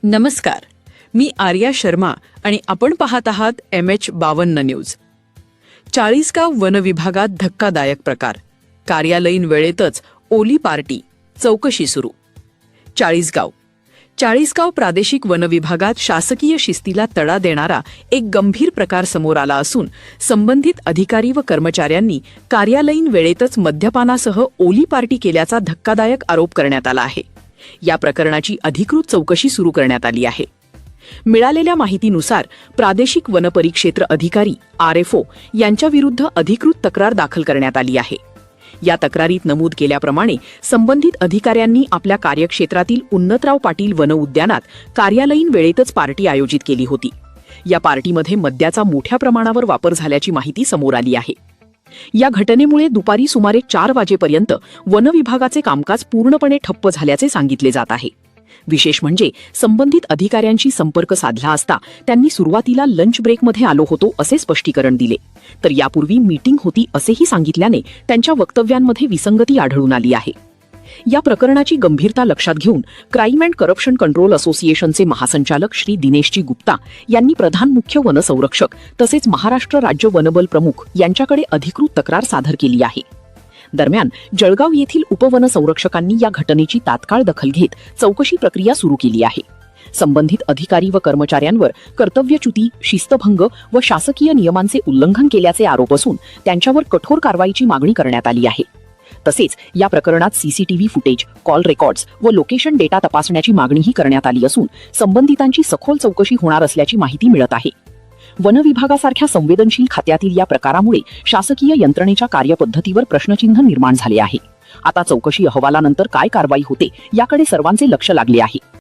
नमस्कार, मी आर्या शर्मा आणि आपण पाहत आहात MH52 न्यूज. चाळीसगाव वन विभागात धक्कादायक प्रकार, कार्यालयीन वेळेतच ओली पार्टी, चौकशी सुरू. चाळीसगाव प्रादेशिक वन विभागात शासकीय शिस्तीला तडा देणारा एक गंभीर प्रकार समोर आला असून संबंधित अधिकारी व कर्मचाऱ्यांनी कार्यालयीन वेळेतच मद्यपानासह ओली पार्टी केल्याचा धक्कादायक आरोप करण्यात आला आहे. या प्रकरणाची अधिकृत चौकशी सुरू करण्यात आली आहे. मिळालेल्या माहितीनुसार प्रादेशिक वनपरिक्षेत्र अधिकारी RFO यांच्याविरुद्ध अधिकृत तक्रार दाखल करण्यात आली आहे. या तक्रारीत नमूद केल्याप्रमाणे संबंधित अधिकाऱ्यांनी आपल्या कार्यक्षेत्रातील उन्नतराव पाटील वन उद्यानात कार्यालयीन वेळेतच पार्टी आयोजित केली होती. या पार्टीमध्ये मद्याचा मोठ्या प्रमाणावर वापर झाल्याची माहिती समोर आली आहे. या घटनेमुळे दुपारी सुमारे 4 वाजेपर्यंत वन विभागाचे कामकाज पूर्णपणे ठप्प झाल्याचे सांगितले जात आहे. विशेष म्हणजे संबंधित अधिकाऱ्यांशी संपर्क साधला असता त्यांनी सुरुवातीला लंच ब्रेकमध्ये आलो होतो असे स्पष्टीकरण दिले, तर यापूर्वी मीटिंग होती असेही सांगितल्याने त्यांच्या वक्तव्यांमध्ये विसंगती आढळून आली आहे. या प्रकरणाची गंभीरता लक्षात घेऊन क्राईम अँड करप्शन कंट्रोल असोसिएशनचे महासंचालक श्री दिनेशजी गुप्ता यांनी प्रधान मुख्य वनसंरक्षक तसेच महाराष्ट्र राज्य वनबल प्रमुख यांच्याकडे अधिकृत तक्रार सादर केली आहे. दरम्यान जळगाव येथील उपवनसंरक्षकांनी या घटनेची तात्काळ दखल घेत चौकशी प्रक्रिया सुरू केली आहे. संबंधित अधिकारी व कर्मचाऱ्यांवर कर्तव्यच्युती, शिस्तभंग व शासकीय नियमांचे उल्लंघन केल्याचे आरोप असून त्यांच्यावर कठोर कारवाईची मागणी करण्यात आली आहे. तसेच या प्रकरणात CCTV फुटेज, कॉल रेकॉर्ड्स व लोकेशन डेटा तपासण्याची मागणीही करण्यात आली असून संबंधितांची सखोल चौकशी होणार असल्याची माहिती मिळत आहे. वन विभागासारख्या संवेदनशील खात्यातील या प्रकारामुळे शासकीय यंत्रणेच्या कार्यपद्धतीवर प्रश्नचिन्ह निर्माण झाले आहे. आता चौकशी अहवालानंतर काय कारवाई होते याकडे सर्वांचे लक्ष लागले आहे.